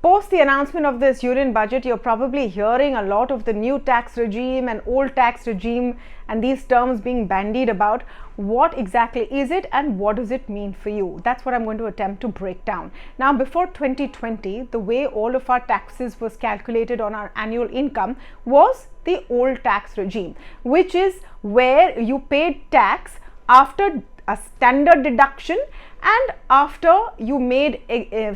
Post the announcement of this union budget, you're probably hearing a lot of the new tax regime and old tax regime and these terms being bandied about. What exactly is it and what does it mean for you? That's what I'm going to attempt to break down. Now, before 2020, the way all of our taxes was calculated on our annual income was the old tax regime, which is where you paid tax after a standard deduction and after you made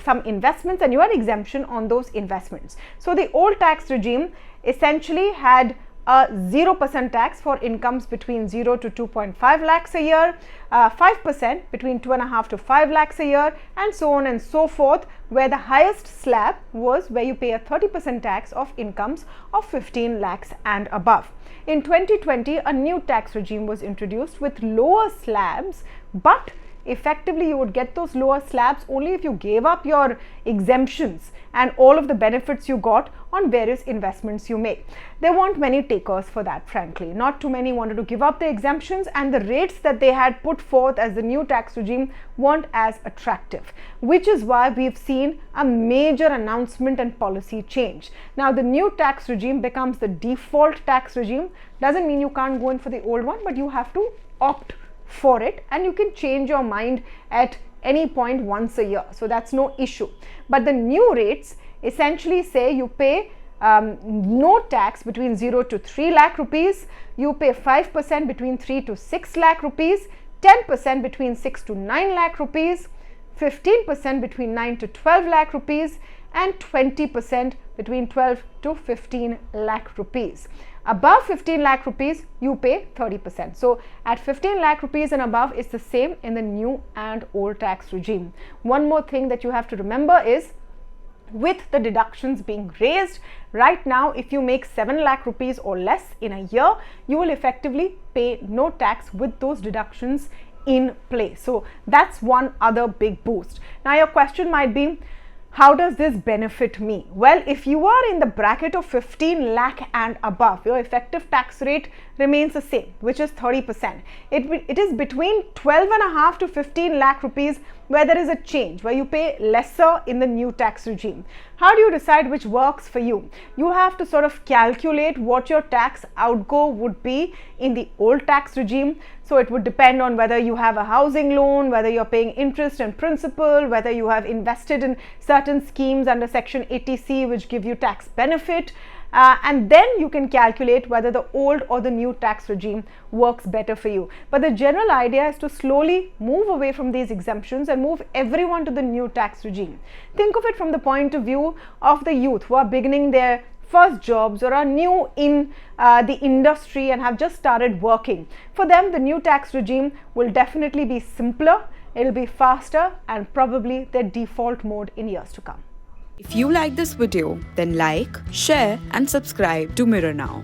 some investments and you had exemption on those investments. So the old tax regime essentially had a 0% tax for incomes between 0 to 2.5 lakhs a year, 5% between 2.5 to 5 lakhs a year, and so on and so forth, where the highest slab was where you pay a 30% tax of incomes of 15 lakhs and above. In 2020, a new tax regime was introduced with lower slabs, but effectively you would get those lower slabs only if you gave up your exemptions and all of the benefits you got on various investments you make. There weren't many takers for that, frankly. Not too many wanted to give up the exemptions, and the rates that they had put forth as the new tax regime weren't as attractive, which is why we've seen a major announcement and policy change. Now, the new tax regime becomes the default tax regime. Doesn't mean you can't go in for the old one, but you have to opt for it, and you can change your mind at any point once a year, so that's no issue. But the new rates essentially say you pay no tax between 0 to 3 lakh rupees, you pay 5% between 3 to 6 lakh rupees, 10% between 6 to 9 lakh rupees, 15% between 9 to 12 lakh rupees, and 20% between 12 to 15 lakh rupees. Above 15 lakh rupees, you pay 30%. So at 15 lakh rupees and above, it's the same in the new and old tax regime. One more thing that you have to remember is, with the deductions being raised, right now if you make 7 lakh rupees or less in a year, you will effectively pay no tax with those deductions in place. So that's one other big boost. Now your question might be, how does this benefit me? Well, if you are in the bracket of 15 lakh and above, your effective tax rate remains the same, which is 30%. It is between 12.5 to 15 lakh rupees where there is a change, where you pay lesser in the new tax regime. How do you decide which works for you? You have to sort of calculate what your tax outgo would be in the old tax regime. So it would depend on whether you have a housing loan, whether you're paying interest and principal, whether you have invested in certain schemes under Section 80C which give you tax benefit. And then you can calculate whether the old or the new tax regime works better for you. But the general idea is to slowly move away from these exemptions and move everyone to the new tax regime. Think of it from the point of view of the youth who are beginning their first jobs or are new in the industry and have just started working. For them, the new tax regime will definitely be simpler, it will be faster, and probably their default mode in years to come. If you like this video, then like, share and subscribe to Mirror Now.